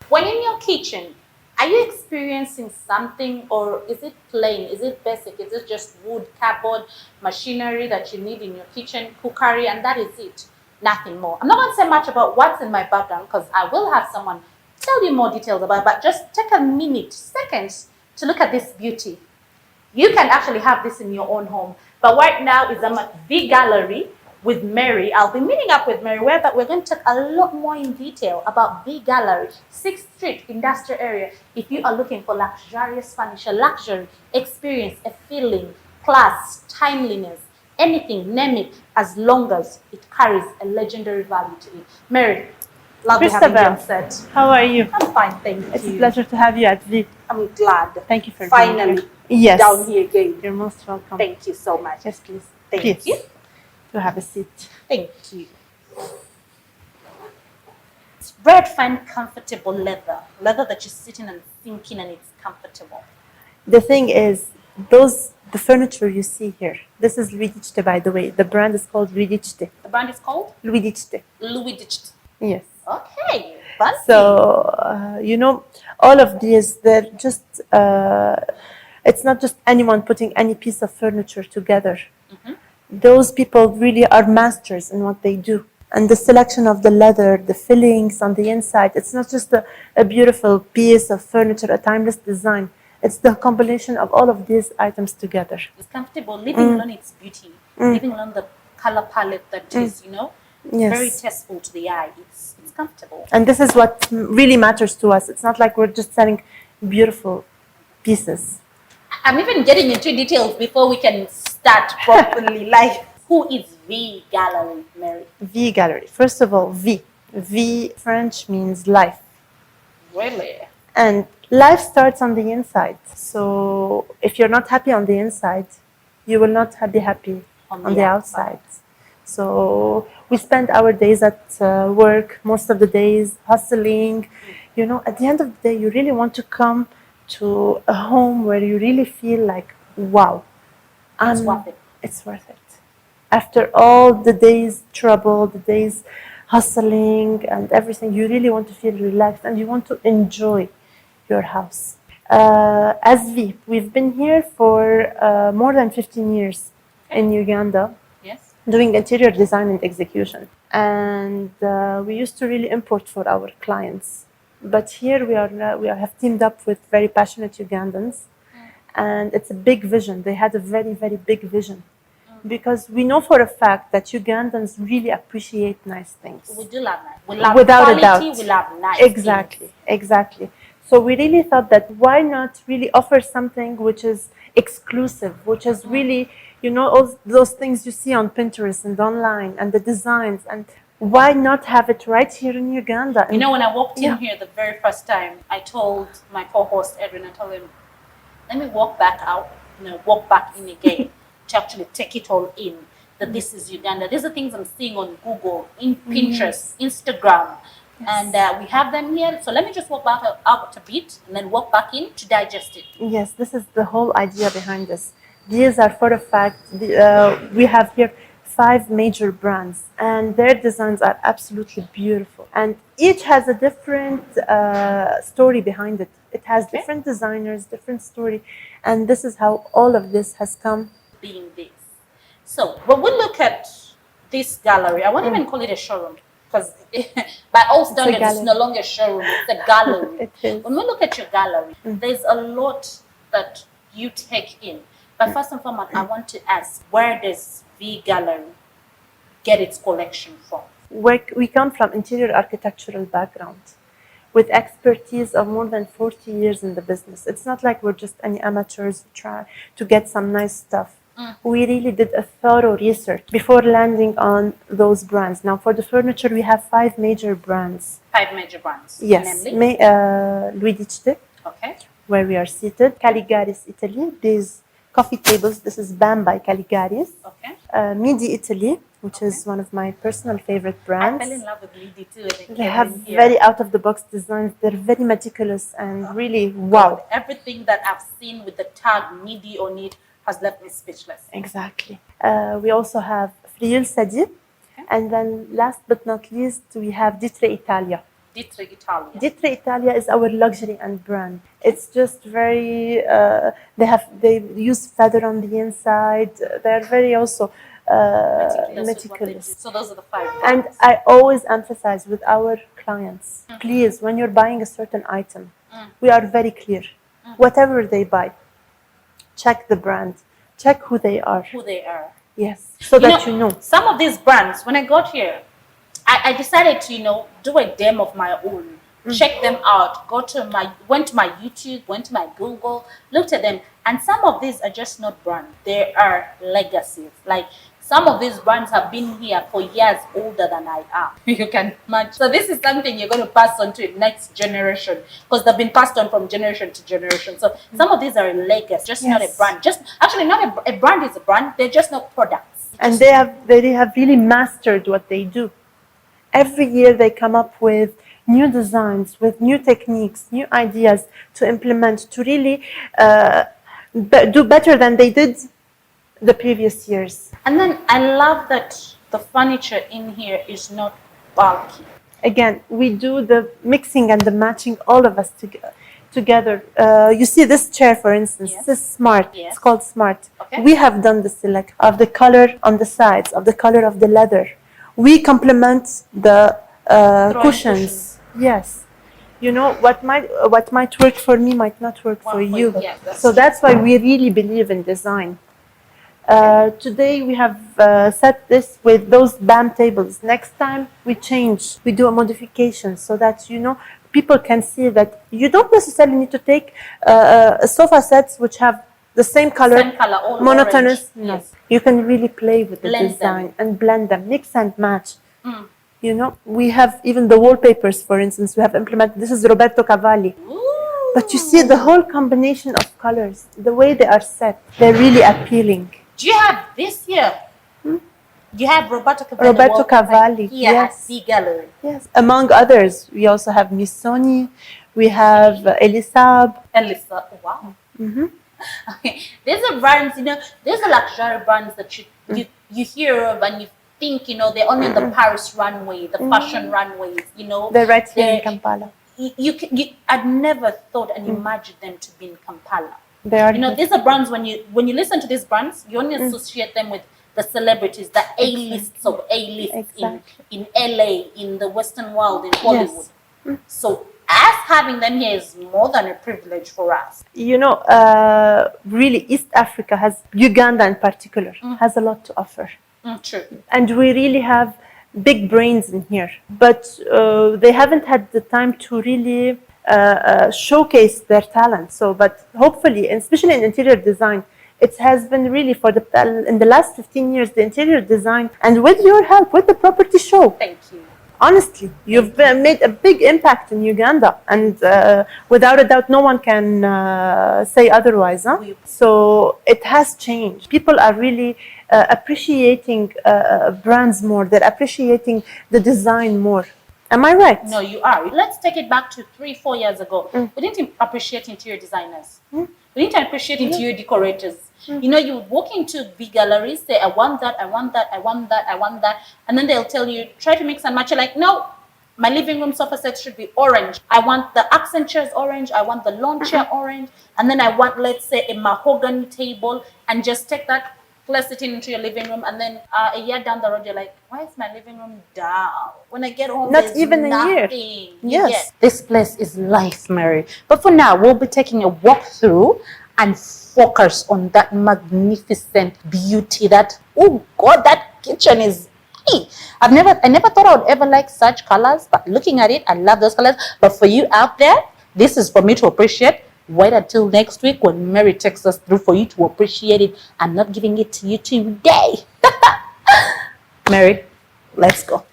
When in your kitchen, are you experiencing something, or is it plain? Is it basic? Is it just wood, cardboard, machinery that you need in your kitchen, cookery, and that is it? Nothing more. I'm not going to say much about what's in my background because I will have someone tell you more details about it, but just take a minute, seconds to look at this beauty. You can actually have this in your own home. But right now is I'm at Vee Gallery with Mary. I'll be meeting up with Mary, but we're going to talk a lot more in detail about Vee Gallery, 6th Street industrial area. If you are looking for luxurious furniture, luxury, experience, a feeling, class, timeliness, anything, name it, as long as it carries a legendary value to it. Mary, lovely having you on set. How are you? I'm fine, thank you. It's a pleasure to have you at Vee. I'm glad. Thank you for finally being here. Yes. down here again. You're most welcome. Thank you so much. Yes, please. Thank you. To have a seat. Thank you. It's very fine, comfortable leather. Leather that you're sitting and thinking and it's comfortable. The thing is, the furniture you see here, this is Louis Dichte, by the way. The brand is called Louis Dichte. The brand is called? Louis Dichte. Louis Dichte. Yes. Okay. Fancy. So, all of these, they're just, it's not just anyone putting any piece of furniture together. Mm-hmm. Those people really are masters in what they do. And the selection of the leather, the fillings on the inside, it's not just a beautiful piece of furniture, a timeless design. It's the combination of all of these items together. It's comfortable, living on its beauty, living on the color palette that is, Yes. very tasteful to the eye. It's comfortable. And this is what really matters to us. It's not like we're just selling beautiful pieces. I'm even getting into details before we can start properly. Like, who is Vee Gallery, Mary? Vee Gallery. First of all, Vee. Vee French means life. Really? And life starts on the inside. So if you're not happy on the inside, you will not be happy on the outside. So we spend our days at work, most of the days hustling. At the end of the day, you really want to come to a home where you really feel like, wow, It's worth it. It's worth it. After all the days trouble, the days hustling and everything, you really want to feel relaxed and you want to enjoy your house. As Vee, we've been here for more than 15 years in Uganda. Yes. Doing interior design and execution. And we used to really import for our clients. But here we have teamed up with very passionate Ugandans. And it's a big vision. They had a very, very big vision. Because we know for a fact that Ugandans really appreciate nice things. We do love nice. We love without quality, a doubt. We love nice Exactly. So we really thought that why not really offer something which is exclusive, which is really, all those things you see on Pinterest and online and the designs, and why not have it right here in Uganda? When I walked in here the very first time, I told my co-host Edwin, I told him, let me walk back out, walk back in again to actually take it all in, that this is Uganda. These are things I'm seeing on Google, in Pinterest, Instagram. Yes. And we have them here. So let me just walk back out a bit and then walk back in to digest it. Yes, this is the whole idea behind this. These are for a fact, we have here 5 major brands and their designs are absolutely beautiful. And each has a different story behind it. It has different designers, different story. And this is how all of this has come. Being this. So when we look at this gallery, I won't even call it a showroom. Because by all standards, it's no longer a showroom, it's a gallery. It is. When we look at your gallery, there's a lot that you take in. But first and foremost, I want to ask, where does Vee Gallery get its collection from? We come from interior architectural background with expertise of more than 40 years in the business. It's not like we're just any amateurs trying to get some nice stuff. We really did a thorough research before landing on those brands. Now, for the furniture, we have 5 major brands. 5 major brands? Yes. Namely? Louis Dichte, okay, where we are seated. Caligaris, Italy. These coffee tables. This is BAM by Caligaris. Okay. Midi, Italy, which is one of my personal favorite brands. I fell in love with Midi too. They have very out-of-the-box designs. They're very meticulous and really wow. Everything that I've seen with the tag Midi on it has left me speechless. Exactly. We also have Friul Sadi. And then last but not least, we have Ditre Italia. D3 Italia. D3 Italia is our luxury and brand. It's just very. They use feather on the inside. They're very also meticulous. So those are the 5 brands. And I always emphasize with our clients, please, when you're buying a certain item, we are very clear. Whatever they buy, check the brand, check who they are. Who they are. Yes, so that you know. Some of these brands, when I got here, I decided to, do a demo of my own. Check them out. Went to my YouTube, went to my Google, looked at them, and some of these are just not brands. They are legacies. Like some of these brands have been here for years older than I am. You can imagine. So this is something you're going to pass on to the next generation because they've been passed on from generation to generation. So some of these are legacies, just not a brand. Just actually not a brand is a brand. They're just not products. And they have really mastered what they do. Every year they come up with new designs, with new techniques, new ideas to implement to really do better than they did the previous years. And then I love that the furniture in here is not bulky. Again, we do the mixing and the matching, all of us together. You see this chair, for instance, this is smart. Yes. It's called smart. Okay. We have done the select of the color on the sides, of the color of the leather. We complement the cushions. Yes. What might work for me might not work for you. So that's why we really believe in design. Today we have set this with those BAM tables. Next time we change, we do a modification so that people can see that you don't necessarily need to take sofa sets which have the same color, all monotonous. Orange. No, yes. You can really play with the design and blend them, mix and match. We have even the wallpapers, for instance. We have implemented. This is Roberto Cavalli. Ooh. But you see the whole combination of colors, the way they are set, they're really appealing. Do you have this here? You have Roberto Cavalli, here yes. at Vee Gallery. Yes, among others. We also have Missoni, we have Elisab. Elisa, wow. Okay. These are brands, these are luxury brands that you hear of and you think, they're only on the Paris runway, the fashion runways, They're right here in Kampala. I'd never thought and imagined them to be in Kampala. They are. These are brands, when you listen to these brands, you only associate them with the celebrities, the A-lists of A-lists in LA, in the Western world, in Hollywood. Yes. So us having them here is more than a privilege for us. Really, East Africa Uganda in particular, has a lot to offer. True. And we really have big brains in here. But they haven't had the time to really showcase their talent. But hopefully, especially in interior design, it has been really in the last 15 years, the interior design, and with your help, with the property show. Thank you. Honestly, you've made a big impact in Uganda, and without a doubt, no one can say otherwise. Huh? So it has changed. People are really appreciating brands more. They're appreciating the design more. Am I right? No, you are. Let's take it back to 3-4 years ago. We didn't appreciate interior designers. We didn't appreciate interior decorators. You would walk into Vee Gallery, say, I want that, I want that, I want that, I want that. And then they'll tell you, try to mix and match. You're like, no, my living room sofa set should be orange. I want the accent chairs orange. I want the lawn chair orange. And then I want, let's say, a mahogany table, and just take that, place it into your living room, and then a year down the road, you're like, why is my living room dull? When I get home, not even nothing. A year. Yes. This place is life, Mary. But for now, we'll be taking a walk through and focus on that magnificent beauty. Oh God, that kitchen is. I never thought I would ever like such colors, but looking at it, I love those colors. But for you out there, this is for me to appreciate. Wait until next week when Mary takes us through for you to appreciate it. I'm not giving it to you today. Mary, let's go.